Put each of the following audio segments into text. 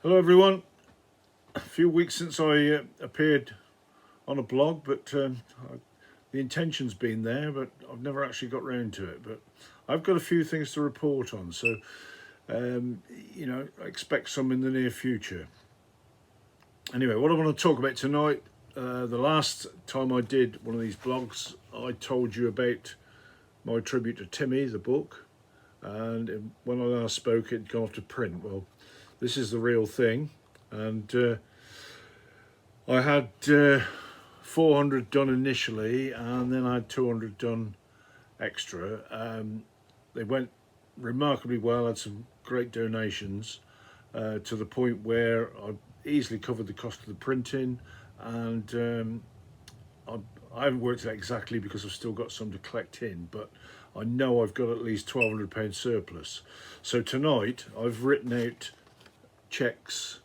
Hello everyone. A few weeks since I appeared on a blog, but the intention's been there, but I've never actually got round to it. But I've got a few things to report on, so I expect some in the near future. Anyway, what I want to talk about tonight, the last time I did one of these blogs, I told you about my tribute to Timmy, the book, and when I last spoke, it'd gone off to print. Well, this is the real thing, and I had 400 done initially, and then I had 200 done extra. They went remarkably well. I had some great donations to the point where I easily covered the cost of the printing, and I haven't worked it out exactly because I've still got some to collect in, but I know I've got at least £1,200 surplus. So tonight I've written out cheques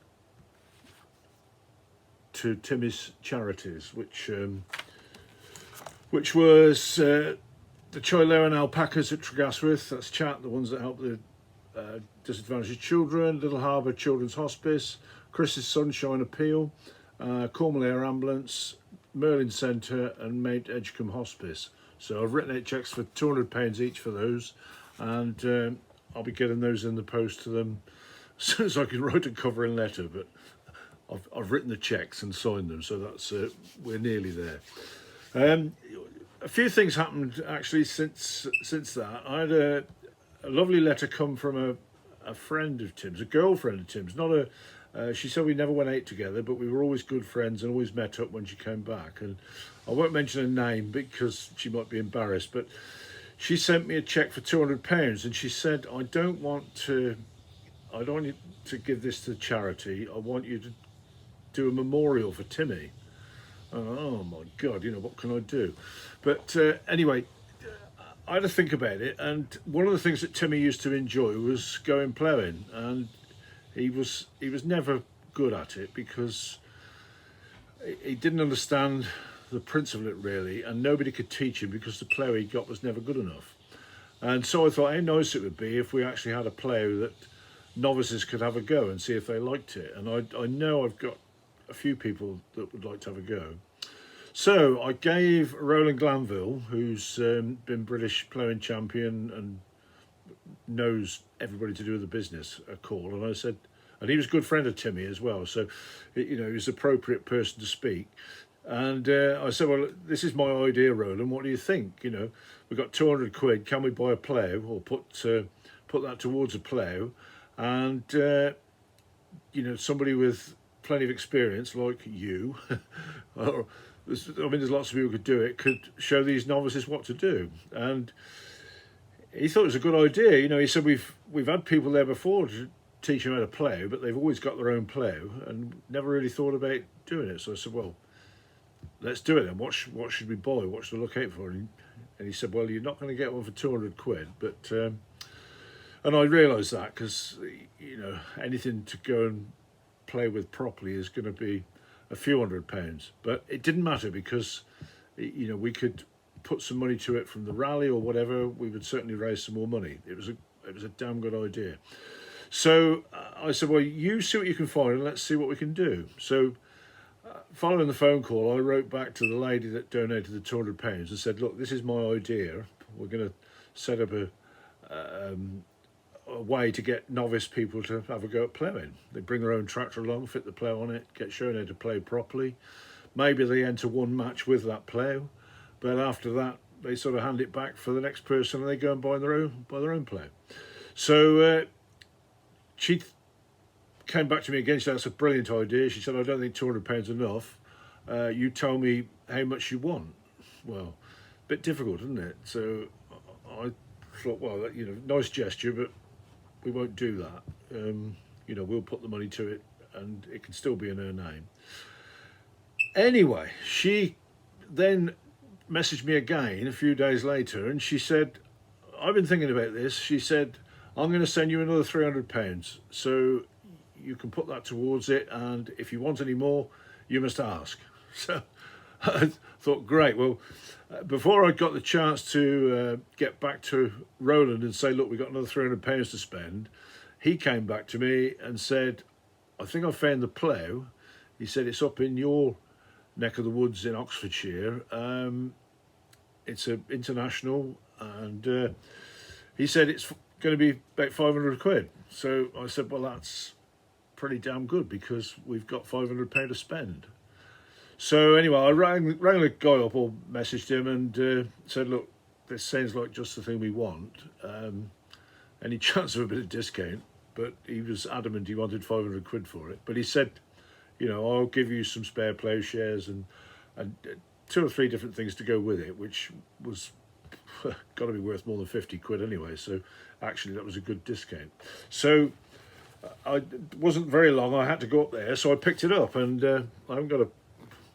to Timmy's charities, which was the Choileo and Alpacas at Tregasworth, that's Chat, the ones that help the disadvantaged children, Little Harbour Children's Hospice, Chris's Sunshine Appeal, Cornwall Air Ambulance, Merlin Centre and Mount Edgecombe Hospice. So I've written out cheques for £200 each for those, and I'll be getting those in the post to them as soon as I can write a covering letter, but I've written the cheques and signed them, so that's we're nearly there. A few things happened actually since that. I had a lovely letter come from a friend of Tim's, a girlfriend of Tim's. Not a. She said we never went out together, but we were always good friends and always met up when she came back. And I won't mention her name because she might be embarrassed, but she sent me a cheque for £200, and she said, I don't want you to give this to charity. I want you to do a memorial for Timmy. Oh my God, what can I do? But anyway, I had to think about it, and one of the things that Timmy used to enjoy was going ploughing, and he was never good at it because he didn't understand the principle of it really, and nobody could teach him because the plough he got was never good enough. And so I thought how nice it would be if we actually had a plough that novices could have a go and see if they liked it. And I know I've got a few people that would like to have a go. So I gave Roland Glanville, who's been British ploughing champion and knows everybody to do with the business, a call, and I said, and he was a good friend of Timmy as well, so he was the appropriate person to speak. And I said, well, this is my idea, Roland, what do you think? We've got 200 quid, can we buy a plough or put that towards a plough? And somebody with plenty of experience like you, or, there's lots of people who could do it, could show these novices what to do. And he thought it was a good idea. He said we've had people there before to teach them how to plough, but they've always got their own plough and never really thought about doing it. So I said, well, let's do it then. What should we buy? What should I look out for? And he said, well, you're not going to get one for 200 quid, but and I realised that because anything to go and play with properly is going to be a few £100, but it didn't matter because we could put some money to it from the rally or whatever. We would certainly raise some more money. It was a damn good idea. So I said, well, you see what you can find and let's see what we can do. So following the phone call, I wrote back to the lady that donated the £200 and said, look, this is my idea. We're going to set up a way to get novice people to have a go at ploughing. They bring their own tractor along, fit the plough on it, get shown how to plough properly. Maybe they enter one match with that plough, but after that they sort of hand it back for the next person and they go and buy their own plough. So she came back to me again. She said, that's a brilliant idea. She said, I don't think £200 enough. You tell me how much you want. Well, a bit difficult, isn't it? So I thought, well, nice gesture, but we won't do that. We'll put the money to it and it can still be in her name. Anyway, she then messaged me again a few days later and she said, I've been thinking about this. She said, I'm going to send you another £300 so you can put that towards it, and if you want any more, you must ask. So I thought, great. Well, before I got the chance to get back to Roland and say, look, we've got another £300 to spend, he came back to me and said, I think I found the plough. He said it's up in your neck of the woods in Oxfordshire. It's an international, and he said it's going to be about 500 quid. So I said, well, that's pretty damn good because we've got £500 to spend. So anyway, I rang the guy up or messaged him and said, look, this sounds like just the thing we want. Any chance of a bit of discount? But he was adamant he wanted 500 quid for it. But he said, you know, I'll give you some spare ploughshares and 2 or 3 different things to go with it, which was got to be worth more than 50 quid anyway. So actually that was a good discount. So it wasn't very long. I had to go up there, so I picked it up, and I haven't got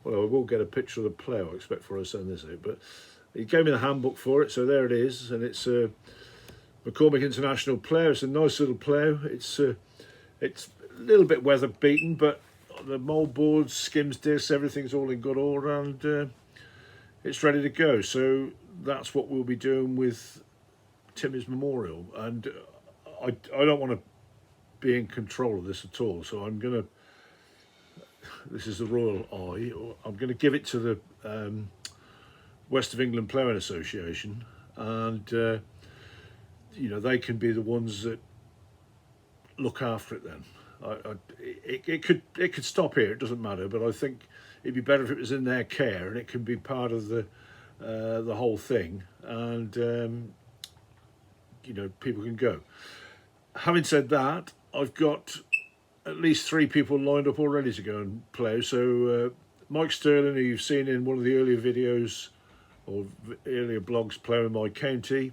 well, I will get a picture of the plough, I expect, before I send this out. But he gave me the handbook for it, so there it is, and it's a McCormick International plough. It's a nice little plough. It's a little bit weather beaten, but the mould boards, skims discs, everything's all in good order, and it's ready to go. So that's what we'll be doing with Timmy's memorial, and I don't want to be in control of this at all, so I'm gonna, this is the Royal Eye, I'm going to give it to the West of England Ploughing Association, and you know, they can be the ones that look after it then. It could stop here, it doesn't matter, but I think it'd be better if it was in their care and it can be part of the whole thing, and you know, people can go. Having said that, I've got at least 3 people lined up already to go and plough. So Mike Sterling, who you've seen in one of the earlier videos or earlier blogs, Ploughing My County,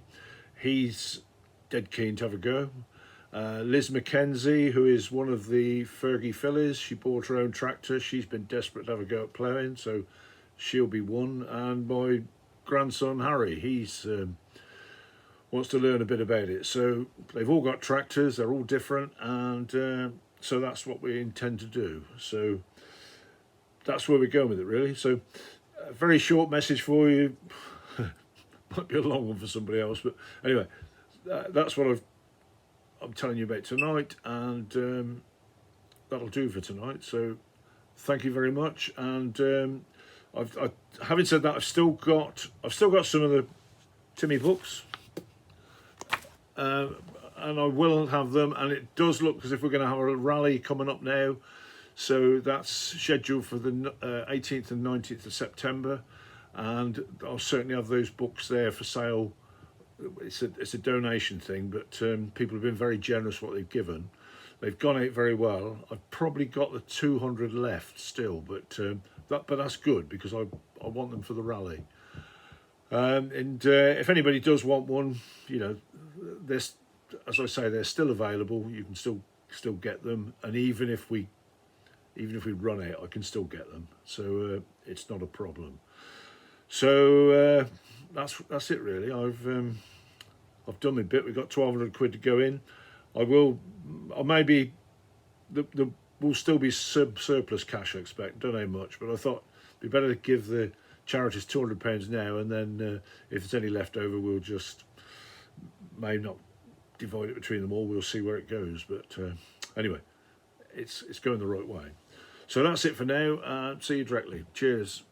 he's dead keen to have a go. Liz McKenzie, who is one of the Fergie fillies, she bought her own tractor. She's been desperate to have a go at ploughing, so she'll be one. And my grandson Harry, he's wants to learn a bit about it. So they've all got tractors, they're all different, and so that's what we intend to do. So that's where we're going with it, really. So a very short message for you. Might be a long one for somebody else, but anyway, that's what I'm telling you about tonight, and that'll do for tonight. So thank you very much. And having said that, I've still got some of the Timmy books, and I will have them. And it does look as if we're going to have a rally coming up now. So that's scheduled for the 18th and 19th of September, and I'll certainly have those books there for sale. It's a donation thing, but people have been very generous what they've given. They've gone out very well. I've probably got the 200 left still, but that's good because I want them for the rally. And if anybody does want one, you know, there's, as I say, they're still available. You can still get them, and even if we run out, I can still get them. So it's not a problem. So that's it really. I've done my bit. We've got 1,200 quid to go in. We'll still be surplus cash, I expect. Don't know how much, but I thought it'd be better to give the charities £200 now, and then if there's any left over, we'll just may not divide it between them all. We'll see where it goes. But anyway, it's going the right way. So that's it for now. See you directly. Cheers.